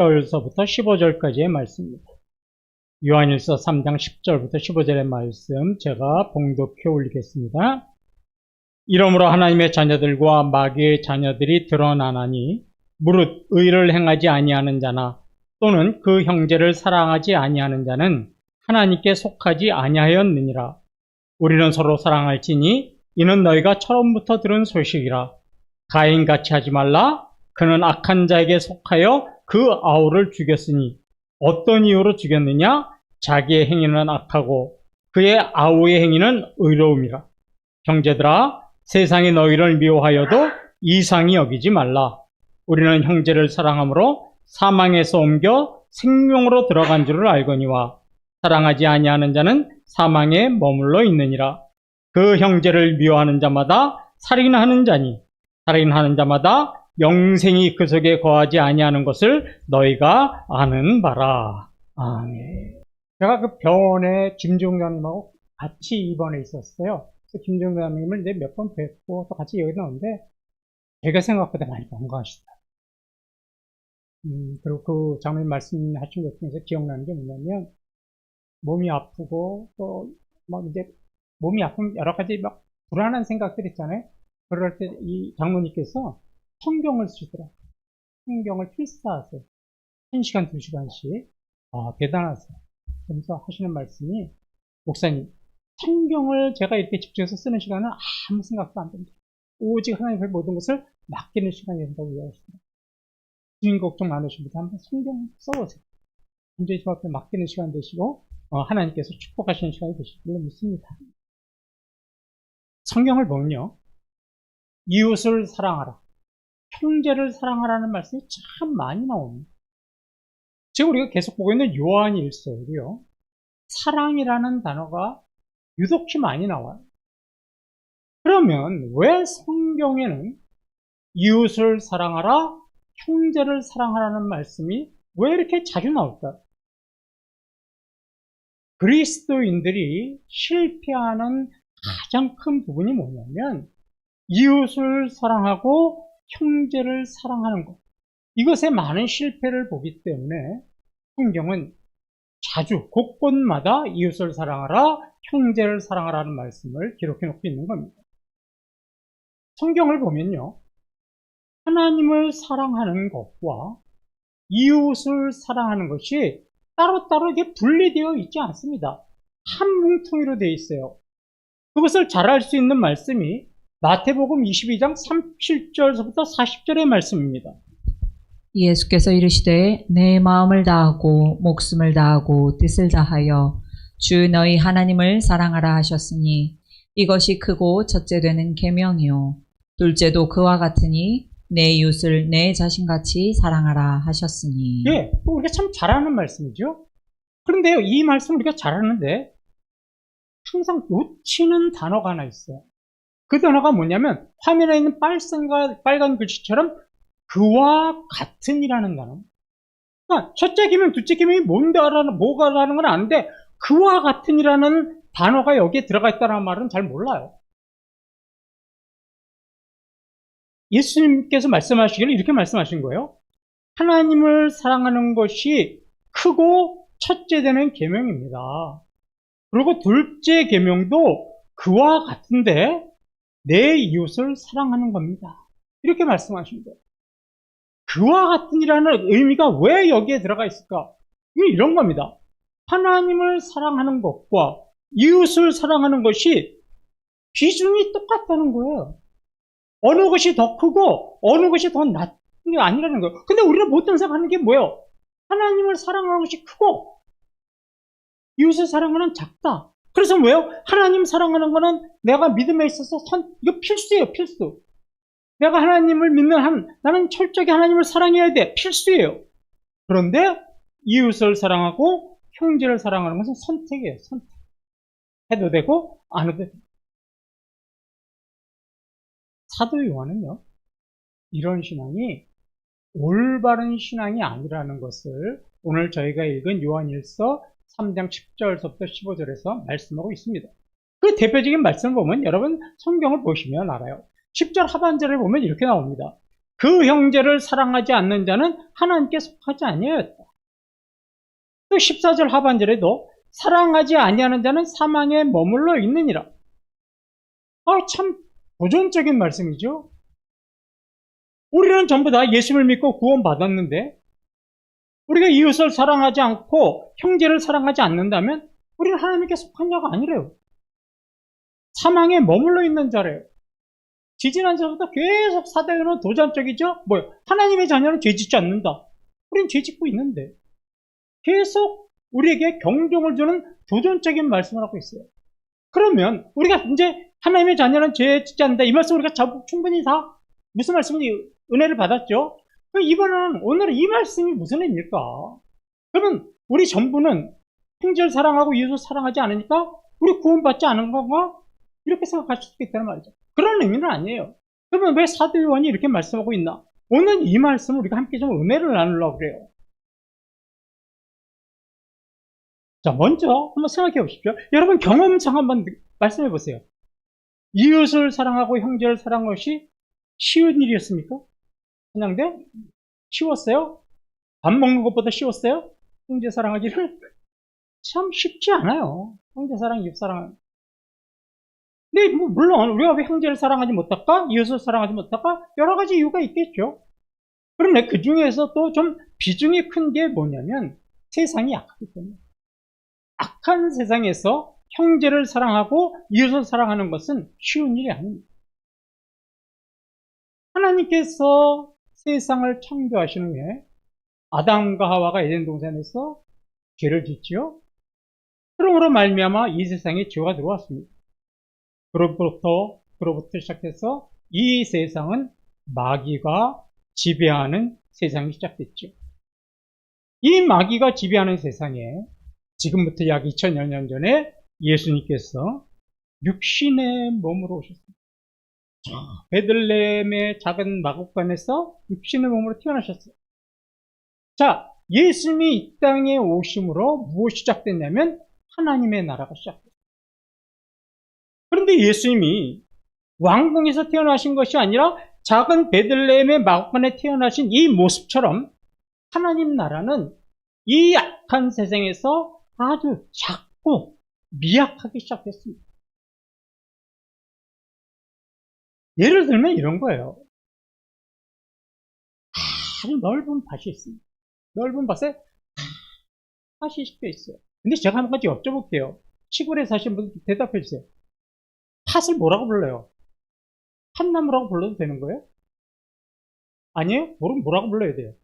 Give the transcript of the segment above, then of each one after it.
10절서부터 15절까지의 말씀입니다. 요한일서 3장 10절부터 15절의 말씀 제가 봉독해 올리겠습니다. 이러므로 하나님의 자녀들과 마귀의 자녀들이 드러나나니 무릇 의를 행하지 아니하는 자나 또는 그 형제를 사랑하지 아니하는 자는 하나님께 속하지 아니하였느니라. 우리는 서로 사랑할지니 이는 너희가 처음부터 들은 소식이라. 가인같이 하지 말라. 그는 악한 자에게 속하여 그 아우를 죽였으니 어떤 이유로 죽였느냐? 자기의 행위는 악하고 그의 아우의 행위는 의로움이라. 형제들아, 세상이 너희를 미워하여도 이상히 여기지 말라. 우리는 형제를 사랑함으로 사망에서 옮겨 생명으로 들어간 줄을 알거니와 사랑하지 아니하는 자는 사망에 머물러 있느니라. 그 형제를 미워하는 자마다 살인하는 자니 살인하는 자마다 영생이 그 속에 거하지 아니하는 것을 너희가 아는 바라. 아멘. 제가 그 병원에 김종장님하고 같이 입원해 있었어요. 그래서 김종장님을 이제 몇 번 뵙고 또 같이 여기 나오는데 제가 생각보다 많이 건강하시다. 그리고 그 장로님 말씀하신 것 중에서 기억나는 게 뭐냐면 몸이 아프고 또 막 이제 몸이 아프면 여러 가지 막 불안한 생각들 있잖아요. 그럴 때 이 장로님께서 성경을 쓰시더라. 성경을 필사하세요. 1시간, 2시간씩. 아, 대단하세요. 그러면서 하시는 말씀이, 목사님, 성경을 제가 이렇게 집중해서 쓰는 시간은 아무 생각도 안 됩니다. 오직 하나님의 모든 것을 맡기는 시간이 된다고 이야기하시더라고요. 주인 걱정 많으신 분들 한번 성경 써보세요. 완전히 저 앞에 맡기는 시간 되시고, 하나님께서 축복하시는 시간이 되시기를 믿습니다. 성경을 보면요, 이웃을 사랑하라, 형제를 사랑하라는 말씀이 참 많이 나옵니다. 지금 우리가 계속 보고 있는 요한일서에도요, 사랑이라는 단어가 유독히 많이 나와요. 그러면 왜 성경에는 이웃을 사랑하라, 형제를 사랑하라는 말씀이 왜 이렇게 자주 나올까요? 그리스도인들이 실패하는 가장 큰 부분이 뭐냐면 이웃을 사랑하고 형제를 사랑하는 것. 이것에 많은 실패를 보기 때문에 성경은 자주 곳곳마다 이웃을 사랑하라, 형제를 사랑하라는 말씀을 기록해 놓고 있는 겁니다. 성경을 보면요, 하나님을 사랑하는 것과 이웃을 사랑하는 것이 따로따로 이게 분리되어 있지 않습니다. 한 뭉텅이로 되어 있어요. 그것을 잘 알 수 있는 말씀이 마태복음 22장 37절부터 40절의 말씀입니다. 예수께서 이르시되 내 마음을 다하고 목숨을 다하고 뜻을 다하여 주 너희 하나님을 사랑하라 하셨으니 이것이 크고 첫째 되는 계명이요 둘째도 그와 같으니 내 이웃을 내 자신같이 사랑하라 하셨으니. 예, 우리가 참 잘하는 말씀이죠. 그런데요, 이 말씀 우리가 잘하는데 항상 놓치는 단어가 하나 있어요. 그 단어가 뭐냐면 화면에 있는 빨간 글씨처럼 그와 같은이라는 단어. 그러니까 첫째 계명, 둘째 계명이 뭐가라는 건 아는데 그와 같은이라는 단어가 여기에 들어가 있다는 말은 잘 몰라요. 예수님께서 말씀하시기를 이렇게 말씀하신 거예요. 하나님을 사랑하는 것이 크고 첫째 되는 계명입니다. 그리고 둘째 계명도 그와 같은데 내 이웃을 사랑하는 겁니다. 이렇게 말씀하신 거예요. 그와 같은이라는 의미가 왜 여기에 들어가 있을까? 이런 겁니다. 하나님을 사랑하는 것과 이웃을 사랑하는 것이 비중이 똑같다는 거예요. 어느 것이 더 크고 어느 것이 더 낮은 게 아니라는 거예요. 근데 우리는 보통 생각하는 게 뭐예요? 하나님을 사랑하는 것이 크고 이웃을 사랑하는 작다. 그래서 왜요? 하나님 사랑하는 거는 내가 믿음에 있어서 이거 필수예요, 필수. 내가 하나님을 믿는 나는 철저하게 하나님을 사랑해야 돼. 필수예요. 그런데 이웃을 사랑하고 형제를 사랑하는 것은 선택이에요, 선택. 해도 되고 안 해도 되고. 사도 요한은요, 이런 신앙이 올바른 신앙이 아니라는 것을 오늘 저희가 읽은 요한일서 3장 10절부터 15절에서 말씀하고 있습니다. 그 대표적인 말씀을 보면 여러분 성경을 보시면 알아요. 10절 하반절을 보면 이렇게 나옵니다. 그 형제를 사랑하지 않는 자는 하나님께 속하지 아니하였다. 또 14절 하반절에도 사랑하지 아니하는 자는 사망에 머물러 있느니라. 참 도전적인 말씀이죠. 우리는 전부 다 예수를 믿고 구원받았는데 우리가 이웃을 사랑하지 않고 형제를 사랑하지 않는다면 우리는 하나님께 속한 자가 아니래요. 사망에 머물러 있는 자래요. 지지난주부터 계속 사도행전은 도전적이죠. 뭐요? 하나님의 자녀는 죄짓지 않는다. 우린 죄짓고 있는데 계속 우리에게 경종을 주는 도전적인 말씀을 하고 있어요. 그러면 우리가 이제 하나님의 자녀는 죄짓지 않는다. 이 말씀 우리가 충분히 다 무슨 말씀인지 은혜를 받았죠. 이번에는 오늘 이 말씀이 무슨 의미일까? 그러면 우리 전부는 형제를 사랑하고 이웃을 사랑하지 않으니까 우리 구원받지 않은 건가? 이렇게 생각할 수도 있다는 말이죠. 그런 의미는 아니에요. 그러면 왜 사도 요한이 이렇게 말씀하고 있나? 오늘 이 말씀을 우리가 함께 좀 은혜를 나누려고 그래요. 자, 먼저 한번 생각해 보십시오. 여러분 경험상 한번 말씀해 보세요. 이웃을 사랑하고 형제를 사랑하는 것이 쉬운 일이었습니까? 그냥 쉬웠어요? 밥 먹는 것보다 쉬웠어요? 형제 사랑하기를? 참 쉽지 않아요. 형제 사랑, 이웃 사랑. 근데 물론 우리가 왜 형제를 사랑하지 못할까? 이웃을 사랑하지 못할까? 여러 가지 이유가 있겠죠. 그런데 그 중에서 또 좀 비중이 큰 게 뭐냐면 세상이 약하기 때문에. 악한 세상에서 형제를 사랑하고 이웃을 사랑하는 것은 쉬운 일이 아닙니다. 하나님께서 세상을 창조하신 후에 아담과 하와가 에덴 동산에서 죄를 짓지요. 그러므로 말미암아 이 세상에 죄가 들어왔습니다. 그로부터 시작해서 이 세상은 마귀가 지배하는 세상이 시작됐죠. 이 마귀가 지배하는 세상에 지금부터 약 2000여 년 전에 예수님께서 육신의 몸으로 오셨습니다. 베들레헴의 작은 마곡간에서 육신의 몸으로 태어나셨어요. 자, 예수님이 이 땅에 오심으로 무엇이 시작됐냐면 하나님의 나라가 시작됐어요. 그런데 예수님이 왕궁에서 태어나신 것이 아니라 작은 베들레헴의 마곡간에 태어나신 이 모습처럼 하나님 나라는 이 악한 세상에서 아주 작고 미약하기 시작했습니다. 예를 들면 이런 거예요. 아주 넓은 밭이 있습니다. 넓은 밭에 밭이 씹혀 있어요. 근데 제가 한 가지 여쭤볼게요. 시골에 사시는 분들 대답해 주세요. 팥을 뭐라고 불러요? 팥나무라고 불러도 되는 거예요? 아니에요? 뭐라고 불러야 돼요?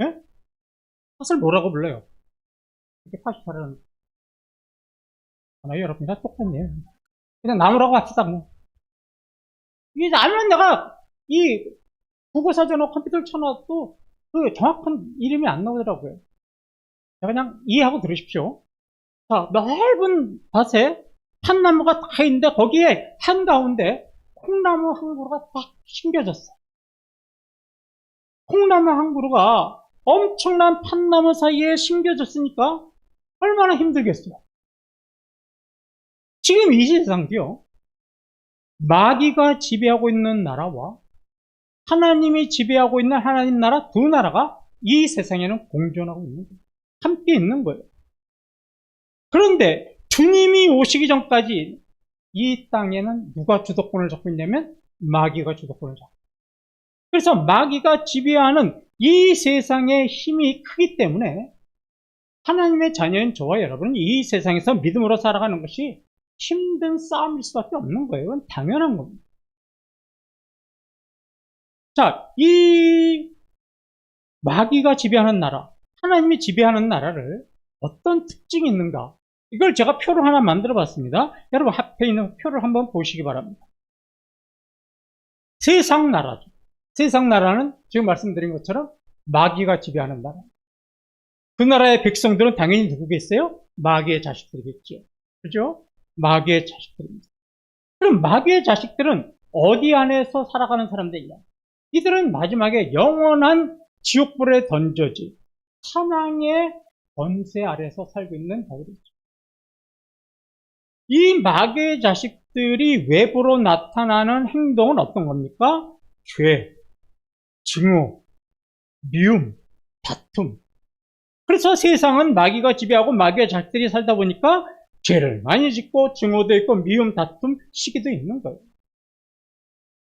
예? 팥을 뭐라고 불러요? 이렇게 팥이 자라는 여러분 다 똑같네요. 그냥 나무라고 합시다. 이게 알면 내가 이 국어사전하고 컴퓨터를 쳐놔도 그 정확한 이름이 안 나오더라고요. 그냥 이해하고 들으십시오. 자, 넓은 밭에 팥나무가 다 있는데 거기에 한가운데 콩나무 한 그루가 딱 심겨졌어요. 콩나무 한 그루가 엄청난 팥나무 사이에 심겨졌으니까 얼마나 힘들겠어요. 지금 이 세상도요, 마귀가 지배하고 있는 나라와 하나님이 지배하고 있는 하나님 나라 두 나라가 이 세상에는 공존하고 있는 거예요. 함께 있는 거예요. 그런데 주님이 오시기 전까지 이 땅에는 누가 주도권을 잡고 있냐면 마귀가 주도권을 잡고 있어요. 그래서 마귀가 지배하는 이 세상의 힘이 크기 때문에 하나님의 자녀인 저와 여러분은 이 세상에서 믿음으로 살아가는 것이 힘든 싸움일 수밖에 없는 거예요. 이건 당연한 겁니다. 자, 이 마귀가 지배하는 나라, 하나님이 지배하는 나라를 어떤 특징이 있는가? 이걸 제가 표를 하나 만들어 봤습니다. 여러분 앞에 있는 표를 한번 보시기 바랍니다. 세상 나라죠. 세상 나라는 지금 말씀드린 것처럼 마귀가 지배하는 나라. 그 나라의 백성들은 당연히 누구겠어요? 마귀의 자식들이겠죠. 그죠? 마귀의 자식들입니다. 그럼 마귀의 자식들은 어디 안에서 살아가는 사람들이냐? 이들은 마지막에 영원한 지옥불에 던져진 사망의 권세 아래서 살고 있는 자들이죠. 이 마귀의 자식들이 외부로 나타나는 행동은 어떤 겁니까? 죄, 증오, 미움, 다툼. 그래서 세상은 마귀가 지배하고 마귀의 자식들이 살다 보니까 죄를 많이 짓고 증오도 있고 미움, 다툼, 시기도 있는 거예요.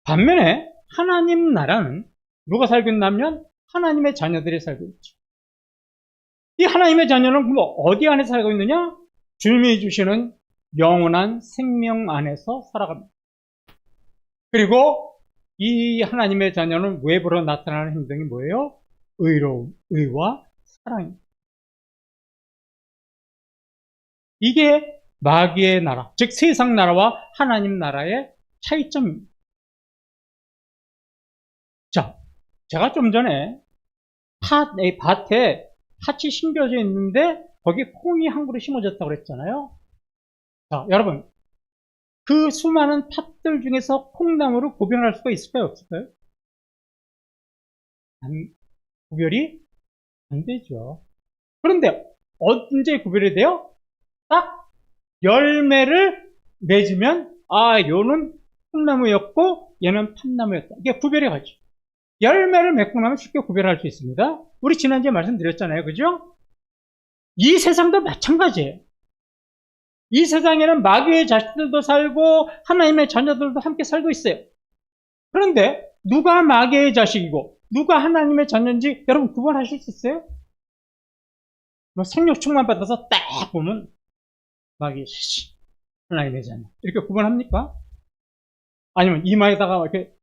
반면에 하나님 나라는 누가 살고 있냐면 하나님의 자녀들이 살고 있죠. 이 하나님의 자녀는 그럼 어디 안에 살고 있느냐? 주님이 주시는 영원한 생명 안에서 살아갑니다. 그리고 이 하나님의 자녀는 외부로 나타나는 행동이 뭐예요? 의로움, 의와 사랑입니다. 이게 마귀의 나라, 즉 세상 나라와 하나님 나라의 차이점입니다. 자, 제가 좀 전에 밭에 팥이 심겨져 있는데 거기에 콩이 한 그루 심어졌다고 그랬잖아요. 자, 여러분, 그 수많은 팥들 중에서 콩나무를 구별할 수가 있을까요? 없을까요? 구별이 안 되죠. 그런데 언제 구별이 돼요? 딱 열매를 맺으면 요는 콩나무였고 얘는 팥나무였다. 이게 구별이 가죠. 열매를 맺고 나면 쉽게 구별할 수 있습니다. 우리 지난주에 말씀드렸잖아요. 그죠? 이 세상도 마찬가지예요. 이 세상에는 마귀의 자식들도 살고 하나님의 자녀들도 함께 살고 있어요. 그런데 누가 마귀의 자식이고 누가 하나님의 자녀인지 여러분 구분하실 수 있어요? 생육충만 받아서 딱 보면 마귀의 자식, 하나님의 자녀 이렇게 구분합니까? 아니면 이마에다가 이렇게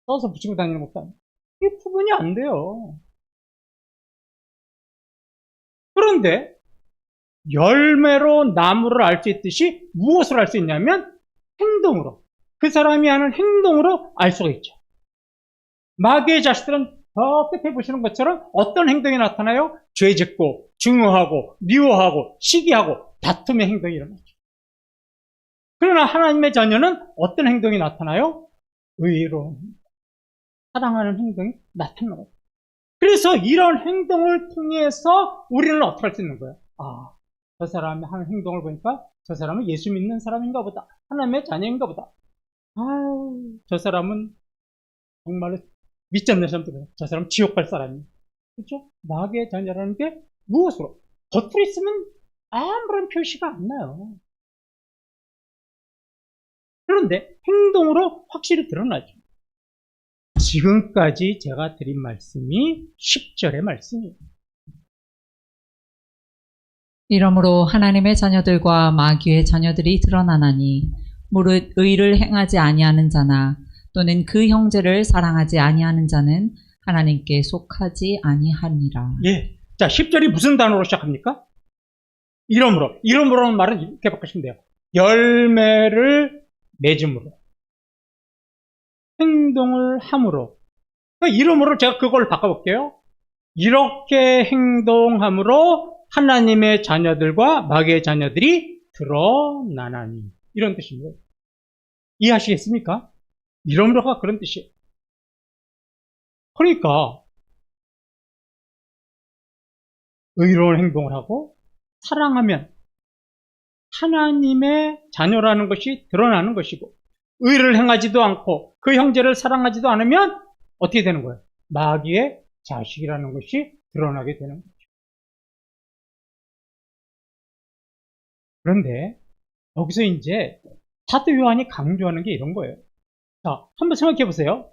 써서 붙이고 다니는 것도 아니에요. 이게 구분이 안 돼요. 그런데 열매로 나무를 알 수 있듯이 무엇을 알 수 있냐면 행동으로, 그 사람이 하는 행동으로 알 수가 있죠. 마귀의 자식들은 저 끝에 보시는 것처럼 어떤 행동이 나타나요? 죄짓고 증오하고 미워하고 시기하고 다툼의 행동이 일어나죠. 그러나 하나님의 자녀는 어떤 행동이 나타나요? 의로 사랑하는 행동이 나타나요. 그래서 이런 행동을 통해서 우리는 어떻게 할 수 있는 거예요? 저 사람이 하는 행동을 보니까 저 사람은 예수 믿는 사람인가 보다. 하나님의 자녀인가 보다. 저 사람은 정말로 믿지 않는 사람들이에요. 저 사람은 지옥 갈 사람이에요. 그렇죠? 마귀의 자녀라는 게 무엇으로? 겉으로 있으면 아무런 표시가 안 나요. 그런데 행동으로 확실히 드러나죠. 지금까지 제가 드린 말씀이 10절의 말씀이에요. 이러므로 하나님의 자녀들과 마귀의 자녀들이 드러나나니 무릇 의를 행하지 아니하는 자나 또는 그 형제를 사랑하지 아니하는 자는 하나님께 속하지 아니하니라. 예. 자, 10절이 무슨 단어로 시작합니까? 이러므로는 말은 이렇게 바꾸시면 돼요. 열매를 맺음으로. 행동을 함으로. 그러니까 이러므로 제가 그걸 바꿔볼게요. 이렇게 행동함으로 하나님의 자녀들과 마귀의 자녀들이 드러나나니. 이런 뜻입니다. 이해하시겠습니까? 이러므로가 그런 뜻이에요. 그러니까 의로운 행동을 하고 사랑하면 하나님의 자녀라는 것이 드러나는 것이고 의를 행하지도 않고 그 형제를 사랑하지도 않으면 어떻게 되는 거예요? 마귀의 자식이라는 것이 드러나게 되는 거죠. 그런데 여기서 이제 사도 요한이 강조하는 게 이런 거예요. 자, 한번 생각해 보세요.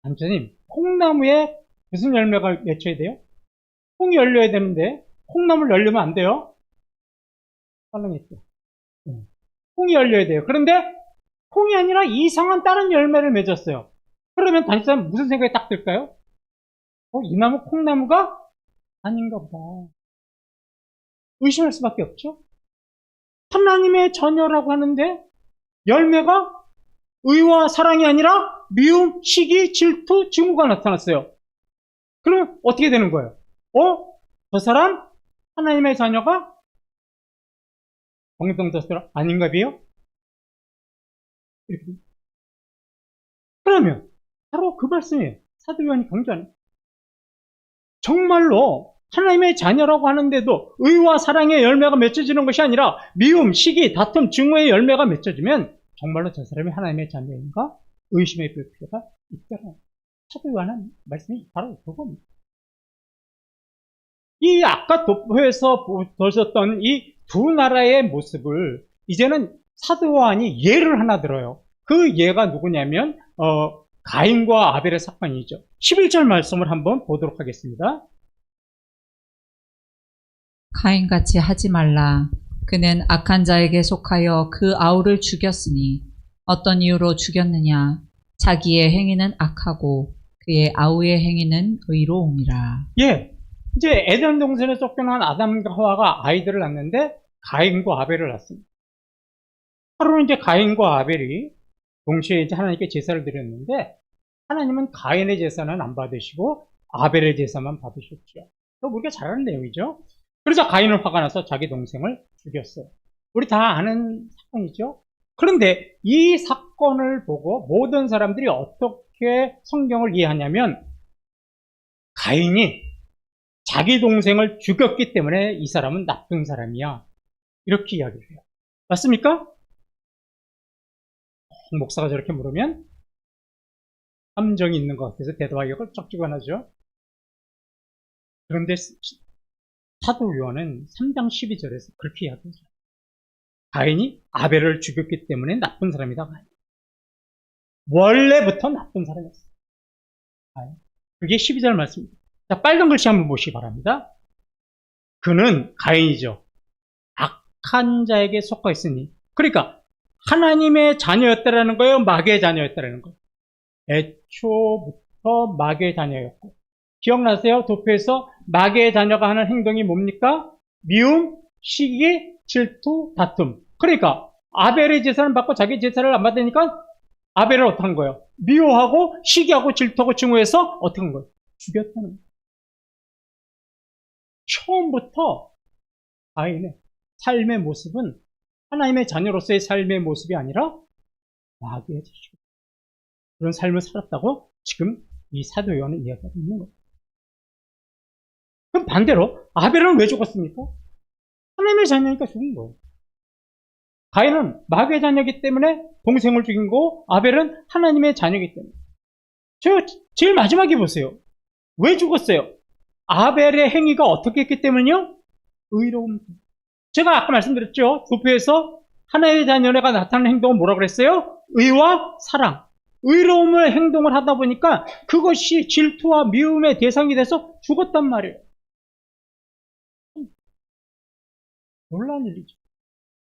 남자님, 콩나무에 무슨 열매가 맺혀야 돼요? 콩이 열려야 되는데 콩나무를 열려면 안 돼요. 빨랑했죠. 콩이 열려야 돼요. 그런데 콩이 아니라 이상한 다른 열매를 맺었어요. 그러면 단지사는 무슨 생각이 딱 들까요? 이 나무 콩나무가 아닌가 보다. 의심할 수밖에 없죠. 하나님의 자녀라고 하는데 열매가 의와 사랑이 아니라 미움, 시기, 질투, 증오가 나타났어요. 그럼 어떻게 되는 거예요? 저 사람 하나님의 자녀가 공동자들 아닌가 봐요? 이렇게. 그러면 바로 그 말씀이에요. 사도 요한이 강조하는. 정말로 하나님의 자녀라고 하는데도 의와 사랑의 열매가 맺혀지는 것이 아니라 미움, 시기, 다툼, 증오의 열매가 맺혀지면 정말로 저 사람이 하나님의 자녀인가? 의심해 볼 필요가 있더라. 사도 요한은 말씀이 바로 그겁니다. 이 아까 도표에서 보셨던 이 두 나라의 모습을 이제는 사도 요한이 예를 하나 들어요. 그 예가 누구냐면 가인과 아벨의 사건이죠. 11절 말씀을 한번 보도록 하겠습니다. 가인같이 하지 말라. 그는 악한 자에게 속하여 그 아우를 죽였으니 어떤 이유로 죽였느냐. 자기의 행위는 악하고 그의 아우의 행위는 의로움이라. 예, 이제 에덴 동산에 쫓겨난 아담과 하와가 아이들을 낳는데 가인과 아벨을 낳습니다. 하루는 이제 가인과 아벨이 동시에 이제 하나님께 제사를 드렸는데 하나님은 가인의 제사는 안 받으시고 아벨의 제사만 받으셨죠. 우리가 잘 아는 내용이죠. 그래서 가인은 화가 나서 자기 동생을 죽였어요. 우리 다 아는 사건이죠. 그런데 이 사건을 보고 모든 사람들이 어떻게 성경을 이해하냐면 가인이 자기 동생을 죽였기 때문에 이 사람은 나쁜 사람이야. 이렇게 이야기를 해요. 맞습니까? 목사가 저렇게 물으면 감정이 있는 것 같아서 대답하기가 쩍쩍하죠. 그런데 사도 요한은 3장 12절에서 그렇게 이야기하죠. 가인이 아벨을 죽였기 때문에 나쁜 사람이다. 원래부터 나쁜 사람이었어요. 그게 12절 말씀입니다. 자, 빨간 글씨 한번 보시기 바랍니다. 그는 가인이죠. 악한 자에게 속하 있으니. 그러니까 하나님의 자녀였다라는 거예요? 마귀의 자녀였다라는 거예요? 애초부터 마귀의 자녀였고. 기억나세요? 도표에서 마귀의 자녀가 하는 행동이 뭡니까? 미움, 시기, 질투, 다툼. 그러니까 아벨의 제사를 받고 자기 제사를 안 받으니까 아벨을 어떻게 한 거예요? 미워하고 시기하고 질투하고 증오해서 어떻게 한 거예요? 죽였다는 거예요. 처음부터 가인의 삶의 모습은 하나님의 자녀로서의 삶의 모습이 아니라 마귀의 자식. 그런 삶을 살았다고 지금 이 사도 요한은 이야기하고 있는 거예요. 그럼 반대로 아벨은 왜 죽었습니까? 하나님의 자녀니까 죽은 거예요. 가인은 마귀의 자녀이기 때문에 동생을 죽인 거고 아벨은 하나님의 자녀이기 때문에. 제일 마지막에 보세요. 왜 죽었어요? 아벨의 행위가 어떻게 했기 때문이요? 의로움. 제가 아까 말씀드렸죠. 도표에서 하나님의 자녀가 나타나는 행동은 뭐라고 그랬어요? 의와 사랑. 의로움을 행동을 하다 보니까 그것이 질투와 미움의 대상이 돼서 죽었단 말이에요. 놀라운 일이죠.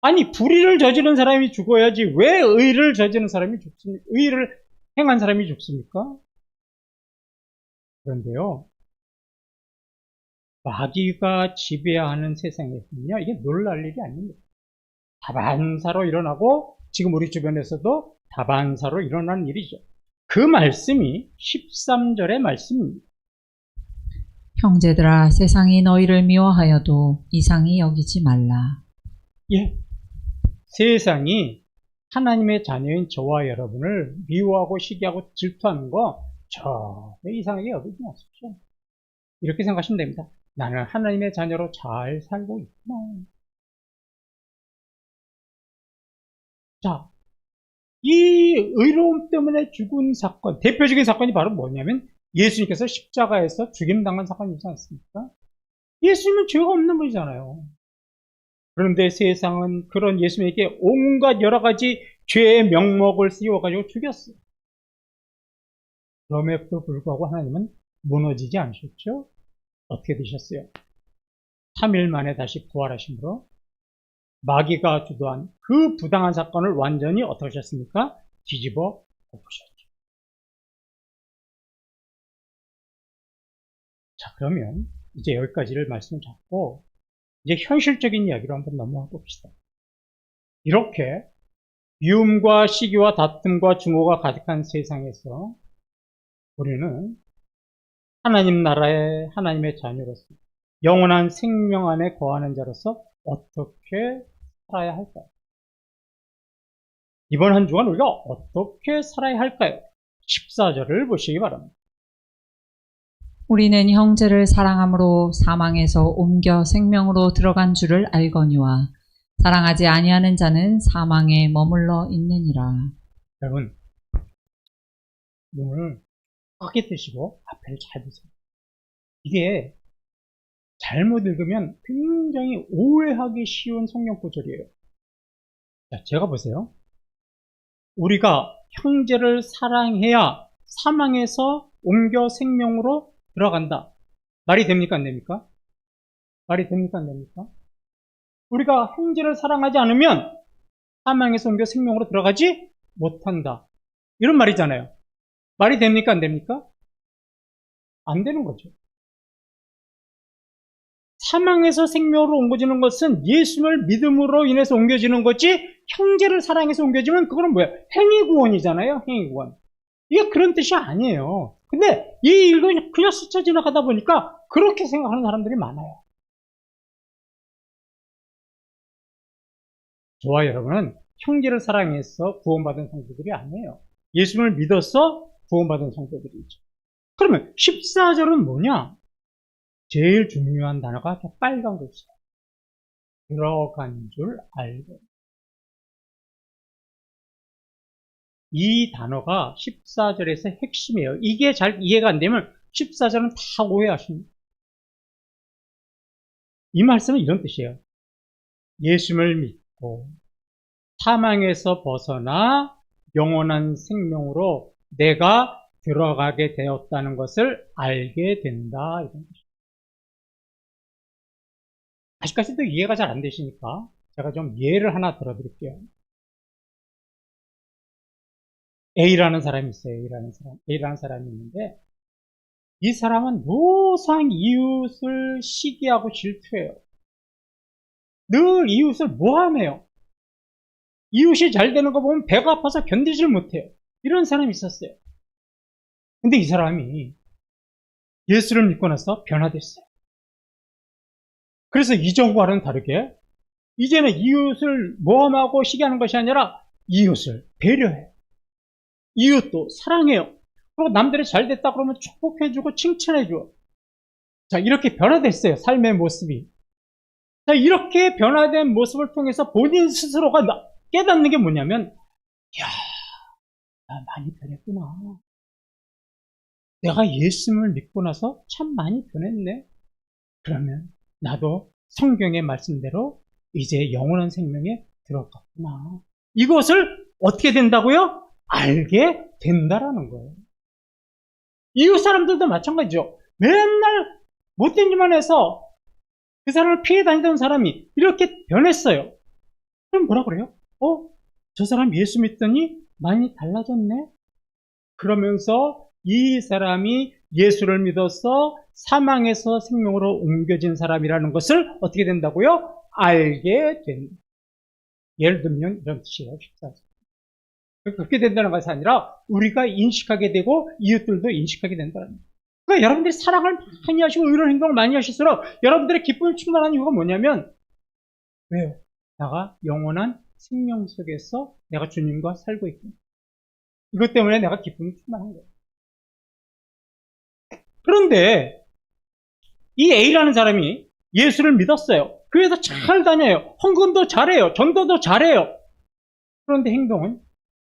아니, 불의를 저지른 사람이 죽어야지 왜 의를 저지른 사람이 죽습니까? 의를 행한 사람이 죽습니까? 그런데요, 마귀가 지배하는 세상에서는요, 이게 놀랄 일이 아닙니다. 다반사로 일어나고 지금 우리 주변에서도 다반사로 일어나는 일이죠. 그 말씀이 13절의 말씀입니다. 형제들아, 세상이 너희를 미워하여도 이상히 여기지 말라. 예, 세상이 하나님의 자녀인 저와 여러분을 미워하고 시기하고 질투하는 거 전혀 이상하게 여기지 마십시오. 이렇게 생각하시면 됩니다. 나는 하나님의 자녀로 잘 살고 있구나. 자, 이 의로움 때문에 죽은 사건, 대표적인 사건이 바로 뭐냐면 예수님께서 십자가에서 죽임당한 사건이지 않습니까? 예수님은 죄가 없는 분이잖아요. 그런데 세상은 그런 예수님에게 온갖 여러 가지 죄의 명목을 씌워가지고 죽였어요. 그럼에도 불구하고 하나님은 무너지지 않으셨죠? 어떻게 되셨어요? 3일 만에 다시 부활하심으로 마귀가 주도한 그 부당한 사건을 완전히 어떻게 하셨습니까? 뒤집어 엎으셨죠. 자, 그러면 이제 여기까지를 말씀을 잡고 이제 현실적인 이야기로 한번 넘어가 봅시다. 이렇게 미움과 시기와 다툼과 증오가 가득한 세상에서 우리는 하나님 나라의 하나님의 자녀로서 영원한 생명 안에 거하는 자로서 어떻게 살아야 할까요? 이번 한 주간 우리가 어떻게 살아야 할까요? 14절을 보시기 바랍니다. 우리는 형제를 사랑함으로 사망에서 옮겨 생명으로 들어간 줄을 알거니와 사랑하지 아니하는 자는 사망에 머물러 있느니라. 여러분, 오늘 크게 뜨시고 앞에를 잘 보세요. 이게 잘못 읽으면 굉장히 오해하기 쉬운 성경 구절이에요. 자, 제가 보세요. 우리가 형제를 사랑해야 사망에서 옮겨 생명으로 들어간다. 말이 됩니까? 안 됩니까? 말이 됩니까? 안 됩니까? 우리가 형제를 사랑하지 않으면 사망에서 옮겨 생명으로 들어가지 못한다. 이런 말이잖아요. 말이 됩니까? 안 됩니까? 안 되는 거죠. 사망에서 생명으로 옮겨지는 것은 예수를 믿음으로 인해서 옮겨지는 거지, 형제를 사랑해서 옮겨지면 그거는 뭐야? 행위구원이잖아요. 행위구원. 이게 그런 뜻이 아니에요. 근데 이 읽은 그냥 스쳐 지나가다 보니까 그렇게 생각하는 사람들이 많아요. 저와 여러분은 형제를 사랑해서 구원받은 성도들이 아니에요. 예수를 믿어서 구원받은 성도들이죠. 그러면 14절은 뭐냐? 제일 중요한 단어가 빨간 글씨야. 들어간 줄 알고. 이 단어가 14절에서 핵심이에요. 이게 잘 이해가 안 되면 14절은 다 오해하십니다. 이 말씀은 이런 뜻이에요. 예수를 믿고 사망에서 벗어나 영원한 생명으로 내가 들어가게 되었다는 것을 알게 된다. 이런 뜻이에요. 아직까지도 이해가 잘 안 되시니까 제가 좀 예를 하나 들어드릴게요. A라는 사람이 있어요. A라는 사람이 있는데 이 사람은 노상 이웃을 시기하고 질투해요. 늘 이웃을 모함해요. 이웃이 잘 되는 거 보면 배가 아파서 견디질 못해요. 이런 사람이 있었어요. 근데 이 사람이 예수를 믿고 나서 변화됐어요. 그래서 이전과는 다르게 이제는 이웃을 모함하고 시기하는 것이 아니라 이웃을 배려해요. 이웃도 사랑해요. 그리고 남들이 잘 됐다 그러면 축복해주고 칭찬해줘. 자, 이렇게 변화됐어요. 삶의 모습이. 자, 이렇게 변화된 모습을 통해서 본인 스스로가 깨닫는 게 뭐냐면, 야, 나 많이 변했구나. 내가 예수를 믿고 나서 참 많이 변했네. 그러면 나도 성경의 말씀대로 이제 영원한 생명에 들어갔구나. 이것을 어떻게 된다고요? 알게 된다라는 거예요. 이웃 사람들도 마찬가지죠. 맨날 못된 일만 해서 그 사람을 피해 다니던 사람이 이렇게 변했어요. 그럼 뭐라 그래요? 저 사람 예수 믿더니 많이 달라졌네? 그러면서 이 사람이 예수를 믿어서 사망에서 생명으로 옮겨진 사람이라는 것을 어떻게 된다고요? 알게 된다. 예를 들면 이런 뜻이에요. 14절. 그렇게 된다는 것이 아니라 우리가 인식하게 되고 이웃들도 인식하게 된다는 거예요. 그러니까 여러분들이 사랑을 많이 하시고 이런 행동을 많이 하실수록 여러분들의 기쁨을 충만한 이유가 뭐냐면 왜요? 내가 영원한 생명 속에서 내가 주님과 살고 있구나. 이것 때문에 내가 기쁨이 충만한 거예요. 그런데 이 A라는 사람이 예수를 믿었어요. 교회도 잘 다녀요. 헌금도 잘해요. 전도도 잘해요. 그런데 행동은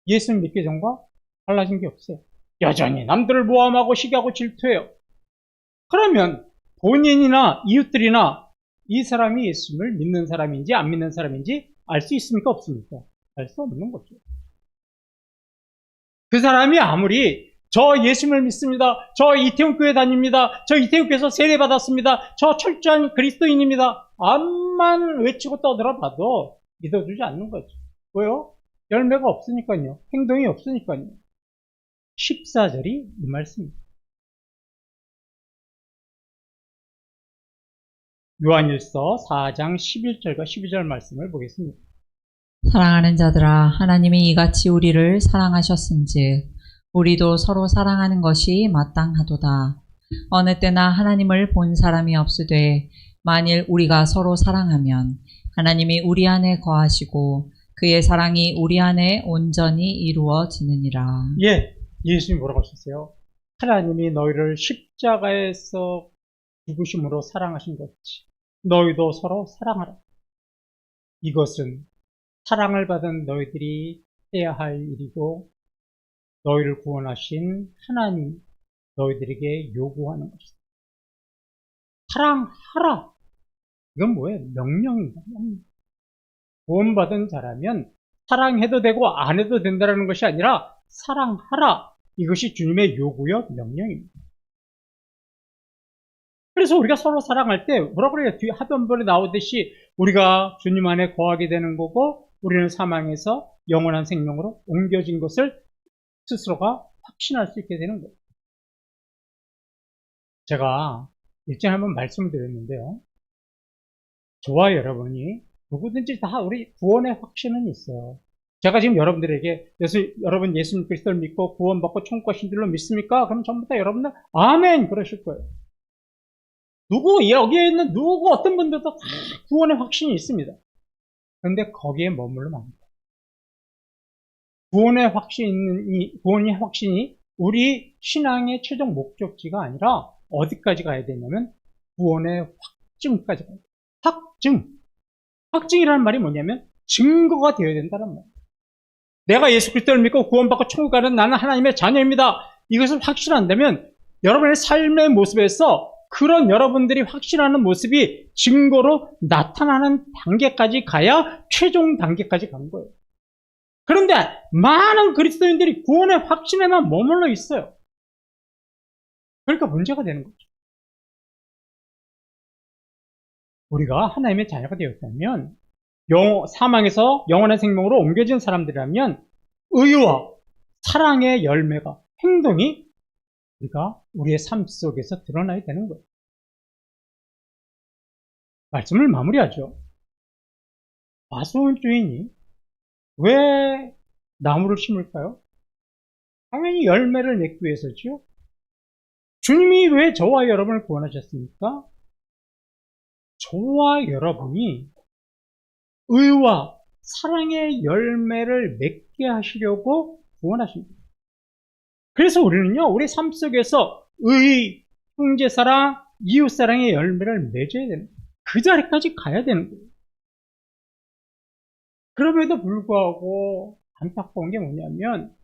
예수 믿기 전과 달라진 게 없어요. 여전히 남들을 모함하고 시기하고 질투해요. 그러면 본인이나 이웃들이나 이 사람이 예수를 믿는 사람인지 안 믿는 사람인지 알 수 있습니까? 없습니까? 알 수 없는 거죠. 그 사람이 아무리 저 예수를 믿습니다. 저 이태원 교회 다닙니다. 저 이태원 교회에서 세례 받았습니다. 저 철저한 그리스도인입니다. 암만 외치고 떠들어봐도 믿어주지 않는 거죠. 왜요? 열매가 없으니까요. 행동이 없으니까요. 14절이 이 말씀입니다. 요한일서 4장 11절과 12절 말씀을 보겠습니다. 사랑하는 자들아, 하나님이 이같이 우리를 사랑하셨은즉 우리도 서로 사랑하는 것이 마땅하도다. 어느 때나 하나님을 본 사람이 없으되 만일 우리가 서로 사랑하면 하나님이 우리 안에 거하시고 그의 사랑이 우리 안에 온전히 이루어지느니라. 예, 예수님이 뭐라고 하셨어요? 하나님이 너희를 십자가에서 죽으심으로 사랑하신 것 같이 너희도 서로 사랑하라. 이것은 사랑을 받은 너희들이 해야 할 일이고 너희를 구원하신 하나님, 너희들에게 요구하는 것이다. 사랑하라. 이건 뭐예요? 명령입니다. 구원받은 자라면 사랑해도 되고 안 해도 된다는 것이 아니라 사랑하라. 이것이 주님의 요구요, 명령입니다. 그래서 우리가 서로 사랑할 때 뭐라 그래요? 뒤에 하변번에 나오듯이 우리가 주님 안에 거하게 되는 거고 우리는 사망에서 영원한 생명으로 옮겨진 것을 스스로가 확신할 수 있게 되는 거예요. 제가 일전에 한번 말씀을 드렸는데요. 저와 여러분이 누구든지 다 우리 구원의 확신은 있어요. 제가 지금 여러분들에게 여러분 예수 그리스도를 믿고 구원받고 천국 가신 줄로 믿습니까? 그럼 전부 다 여러분들 아멘 그러실 거예요. 여기에 있는 누구 어떤 분들도 다 구원의 확신이 있습니다. 그런데 거기에 머물러만 합니다. 구원의 확신이 우리 신앙의 최종 목적지가 아니라 어디까지 가야 되냐면 구원의 확증까지 가야 돼요. 확증이라는 말이 뭐냐면 증거가 되어야 된다는 말이에요. 내가 예수 그리스도를 믿고 구원받고 천국 가는 나는 하나님의 자녀입니다. 이것을 확신한다면 여러분의 삶의 모습에서 그런 여러분들이 확신하는 모습이 증거로 나타나는 단계까지 가야 최종 단계까지 간 거예요. 그런데 많은 그리스도인들이 구원의 확신에만 머물러 있어요. 그러니까 문제가 되는 거죠. 우리가 하나님의 자녀가 되었다면 사망에서 영원한 생명으로 옮겨진 사람들이라면 의와 사랑의 열매가 행동이 우리의 삶 속에서 드러나야 되는 거예요. 말씀을 마무리하죠. 과수원 주인이 왜 나무를 심을까요? 당연히 열매를 맺기 위해서죠. 주님이 왜 저와 여러분을 구원하셨습니까? 저와 여러분이 의와 사랑의 열매를 맺게 하시려고 구원하십니다. 그래서 우리는요, 우리 삶 속에서 의, 형제사랑, 이웃사랑의 열매를 맺어야 되는 거예요. 그 자리까지 가야 되는 거예요. 그럼에도 불구하고 안타까운 게 뭐냐면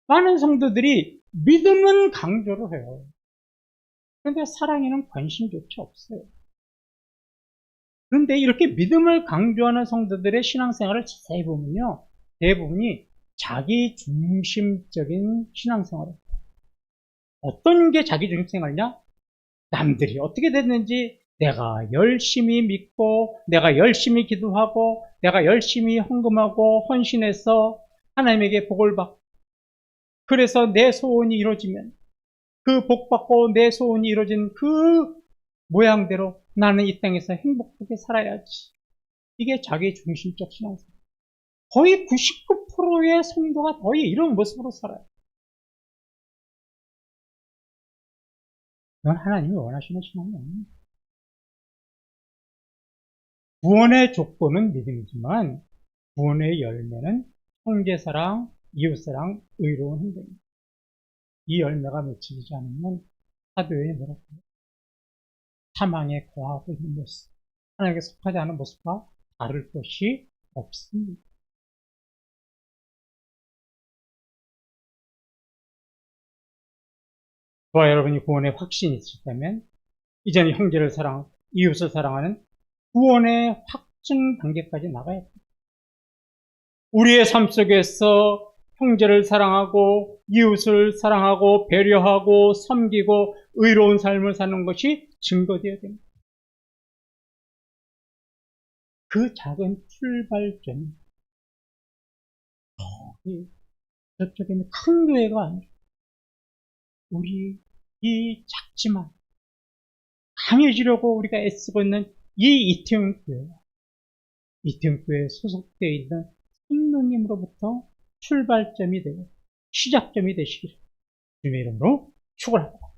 많은 성도들이 믿음은 강조를 해요. 그런데 사랑에는 관심조차 없어요. 그런데 이렇게 믿음을 강조하는 성도들의 신앙생활을 자세히 보면요, 대부분이 자기 중심적인 신앙생활이에요. 어떤 게 자기 중심생활이냐? 남들이 어떻게 됐는지 내가 열심히 믿고 내가 열심히 기도하고 내가 열심히 헌금하고 헌신해서 하나님에게 복을 받고 그래서 내 소원이 이루어지면 그 복 받고 내 소원이 이루어진 그 모양대로 나는 이 땅에서 행복하게 살아야지. 이게 자기 중심적 신앙생활. 거의 99%의 성도가 거의 이런 모습으로 살아요. 그건 하나님이 원하시는 신앙이 아닙니다. 구원의 조건은 믿음이지만 구원의 열매는 형제사랑, 이웃사랑, 의로운 행동입니다. 이 열매가 맺히지 않으면 사도에 뭐라고 해요? 사망에 거하고 있는 모습, 하나님께 속하지 않은 모습과 다를 것이 없습니다. 저와 여러분이 구원의 확신이 있다면 이제는 형제를 사랑하고 이웃을 사랑하는 구원의 확증 단계까지 나가야 됩니다. 우리의 삶 속에서 형제를 사랑하고 이웃을 사랑하고 배려하고 섬기고 의로운 삶을 사는 것이 증거되어야 됩니다. 그 작은 출발점이 저쪽에 있는 큰 교회가 아니라 우리 이 작지만 강해지려고 우리가 애쓰고 있는 이 이태원교회에 소속되어 있는 성도님으로부터 출발점이 되고 시작점이 되시기를 주님의 이름으로 축원합니다.